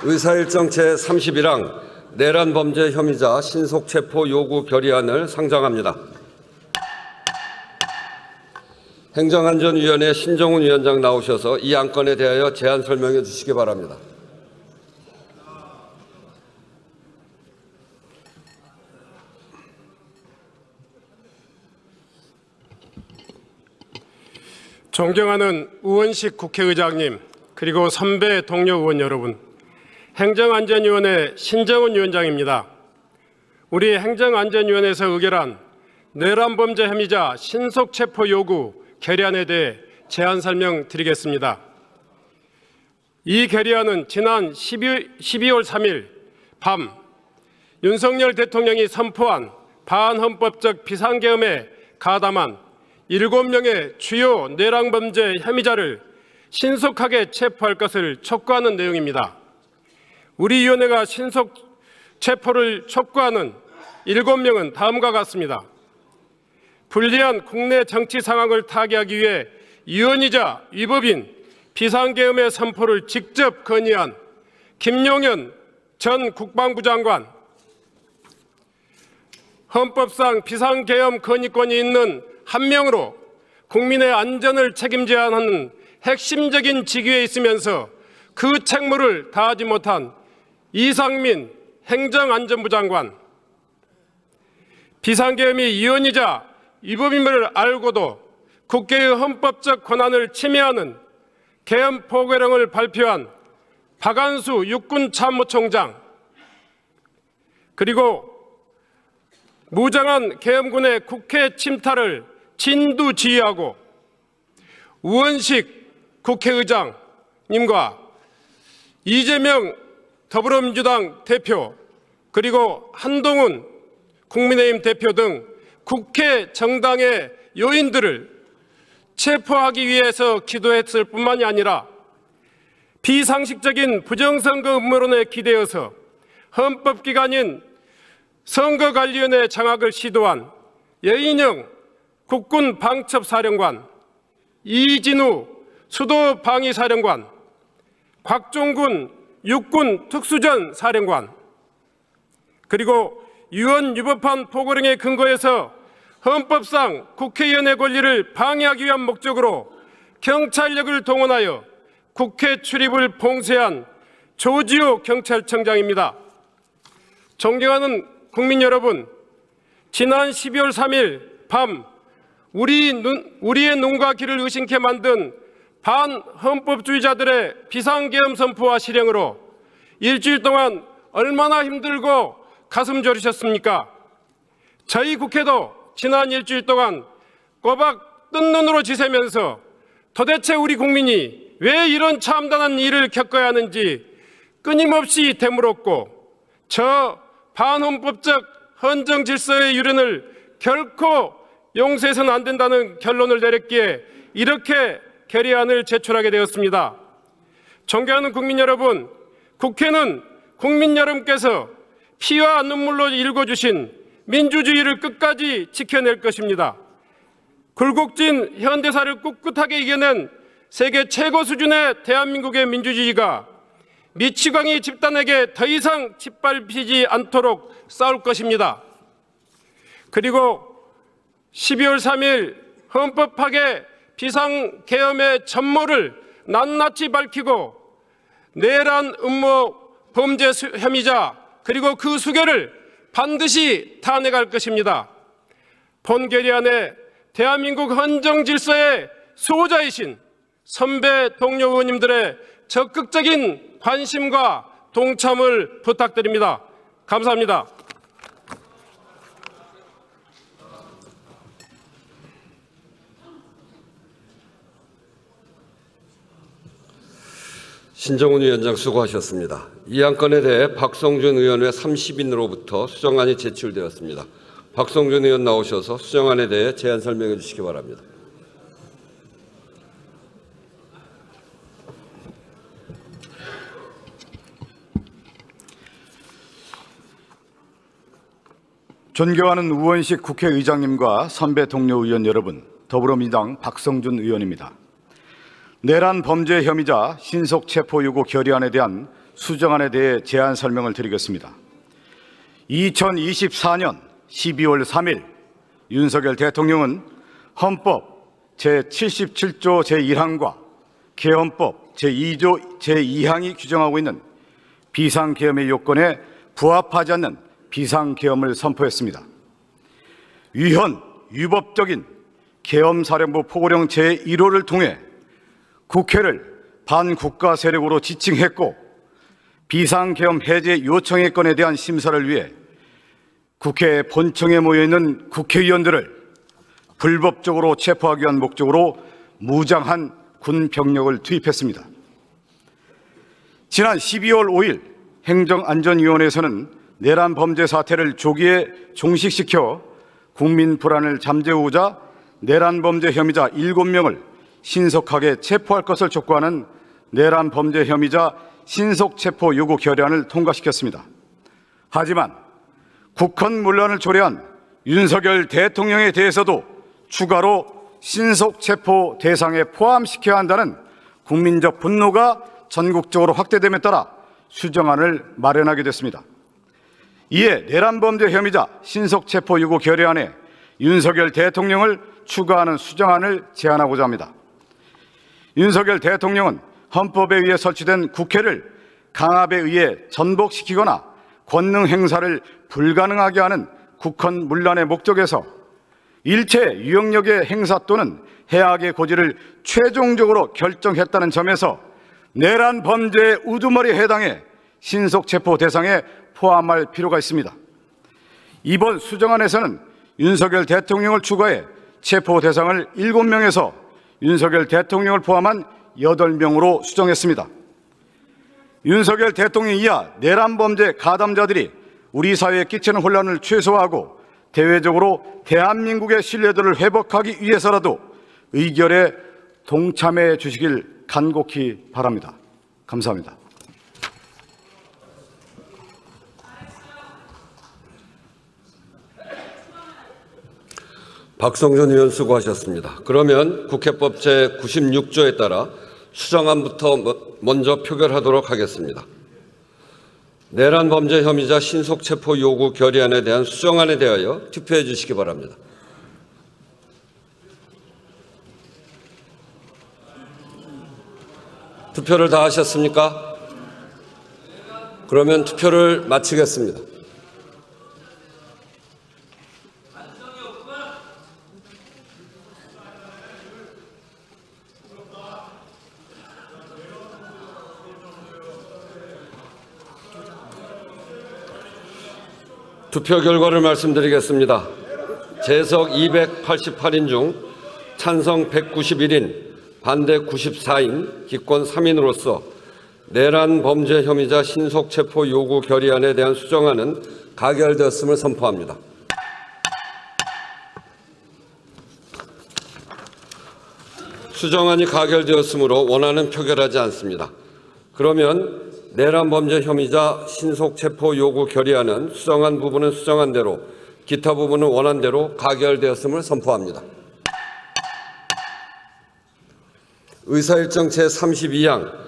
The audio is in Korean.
의사일정 제31항 내란 범죄 혐의자 신속 체포 요구 결의안을 상정합니다. 행정안전위원회 신정훈 위원장 나오셔서 이 안건에 대하여 제안 설명해 주시기 바랍니다. 존경하는 우원식 국회의장님, 그리고 선배 동료 의원 여러분, 행정안전위원회 신정훈 위원장입니다. 우리 행정안전위원회에서 의결한 내란범죄 혐의자 신속체포 요구 결의안에 대해 제안 설명드리겠습니다. 이 결의안은 지난 12월 3일 밤 윤석열 대통령이 선포한 반헌법적 비상계엄에 가담한 7명의 주요 내란범죄 혐의자를 신속하게 체포할 것을 촉구하는 내용입니다. 우리 위원회가 신속 체포를 촉구하는 7명은 다음과 같습니다. 불리한 국내 정치 상황을 타개하기 위해 위헌이자 위법인 비상계엄의 선포를 직접 건의한 김용현 전 국방부 장관, 헌법상 비상계엄 건의권이 있는 한 명으로 국민의 안전을 책임져야 하는 핵심적인 직위에 있으면서 그 책무를 다하지 못한 이상민 행정안전부 장관, 비상계엄이 위헌이자 위법임을 알고도 국회의 헌법적 권한을 침해하는 계엄 포고령을 발표한 박안수 육군참모총장, 그리고 무장한 계엄군의 국회 침탈을 진두지휘하고 우원식 국회의장님과 이재명 더불어민주당 대표, 그리고 한동훈 국민의힘 대표 등 국회 정당의 요인들을 체포하기 위해서 기도했을 뿐만이 아니라 비상식적인 부정선거 음모론에 기대어서 헌법기관인 선거관리위원회 장악을 시도한 여인영 국군방첩사령관, 이진우 수도방위사령관, 곽종군 육군특수전 사령관, 그리고 위헌 위법한 포고령에 근거해서 헌법상 국회의원의 권리를 방해하기 위한 목적으로 경찰력을 동원하여 국회 출입을 봉쇄한 조지호 경찰청장입니다. 존경하는 국민 여러분, 지난 12월 3일 밤 우리의 눈과 귀를 의심케 만든 반헌법주의자들의 비상계엄 선포와 실행으로 일주일 동안 얼마나 힘들고 가슴 졸이셨습니까? 저희 국회도 지난 일주일 동안 꼬박 뜬 눈으로 지새면서 도대체 우리 국민이 왜 이런 참담한 일을 겪어야 하는지 끊임없이 되물었고, 저 반헌법적 헌정 질서의 유린을 결코 용서해서는 안 된다는 결론을 내렸기에 이렇게 결의안을 제출하게 되었습니다. 존경하는 국민 여러분, 국회는 국민 여러분께서 피와 눈물로 일궈주신 민주주의를 끝까지 지켜낼 것입니다. 굴곡진 현대사를 꿋꿋하게 이겨낸 세계 최고 수준의 대한민국의 민주주의가 미치광이 집단에게 더 이상 짓밟히지 않도록 싸울 것입니다. 그리고 12월 3일 헌법 파괴 비상계엄의 전모를 낱낱이 밝히고 내란 음모 범죄 혐의자, 그리고 그 수괴를 반드시 탄핵할 것입니다. 본 결의안에 대한민국 헌정 질서의 수호자이신 선배 동료 의원님들의 적극적인 관심과 동참을 부탁드립니다. 감사합니다. 신정훈 위원장 수고하셨습니다. 이 안건에 대해 박성준 의원의 30인으로부터 수정안이 제출되었습니다. 박성준 의원 나오셔서 수정안에 대해 제안 설명해 주시기 바랍니다. 존경하는 우원식 국회의장님과 선배 동료 의원 여러분, 더불어민주당 박성준 의원입니다. 내란 범죄 혐의자 신속 체포 요구 결의안에 대한 수정안에 대해 제안 설명을 드리겠습니다. 2024년 12월 3일 윤석열 대통령은 헌법 제77조 제1항과 개헌법 제2조 제2항이 규정하고 있는 비상계엄의 요건에 부합하지 않는 비상계엄을 선포했습니다. 위헌, 위법적인 계엄사령부 포고령 제1호를 통해 국회를 반국가 세력으로 지칭했고 비상계엄 해제 요청의 건에 대한 심사를 위해 국회 본청에 모여있는 국회의원들을 불법적으로 체포하기 위한 목적으로 무장한 군 병력을 투입했습니다. 지난 12월 5일 행정안전위원회에서는 내란 범죄 사태를 조기에 종식시켜 국민 불안을 잠재우고자 내란 범죄 혐의자 7명을 신속하게 체포할 것을 촉구하는 내란 범죄 혐의자 신속 체포 요구 결의안을 통과시켰습니다. 하지만 국헌문란을 초래한 윤석열 대통령에 대해서도 추가로 신속 체포 대상에 포함시켜야 한다는 국민적 분노가 전국적으로 확대됨에 따라 수정안을 마련하게 됐습니다. 이에 내란 범죄 혐의자 신속 체포 요구 결의안에 윤석열 대통령을 추가하는 수정안을 제안하고자 합니다. 윤석열 대통령은 헌법에 의해 설치된 국회를 강압에 의해 전복시키거나 권능 행사를 불가능하게 하는 국헌문란의 목적에서 일체 유형력의 행사 또는 해악의 고지를 최종적으로 결정했다는 점에서 내란 범죄의 우두머리에 해당해 신속체포 대상에 포함할 필요가 있습니다. 이번 수정안에서는 윤석열 대통령을 추가해 체포 대상을 7명에서 윤석열 대통령을 포함한 8명으로 수정했습니다. 윤석열 대통령 이하 내란 범죄 가담자들이 우리 사회에 끼치는 혼란을 최소화하고 대외적으로 대한민국의 신뢰도를 회복하기 위해서라도 의결에 동참해 주시길 간곡히 바랍니다. 감사합니다. 박성준 의원 수고하셨습니다. 그러면 국회법 제96조에 따라 수정안부터 먼저 표결하도록 하겠습니다. 내란 범죄 혐의자 신속체포 요구 결의안에 대한 수정안에 대하여 투표해 주시기 바랍니다. 투표를 다 하셨습니까? 그러면 투표를 마치겠습니다. 투표 결과를 말씀드리겠습니다. 재석 288인 중 찬성 191인, 반대 94인, 기권 3인으로서 내란 범죄 혐의자 신속체포 요구 결의안에 대한 수정안은 가결되었음을 선포합니다. 수정안이 가결되었으므로 원안은 표결하지 않습니다. 그러면 내란 범죄 혐의자 신속체포 요구 결의안은 수정안 부분은 수정안대로, 기타 부분은 원안대로 가결되었음을 선포합니다. 의사일정 제32항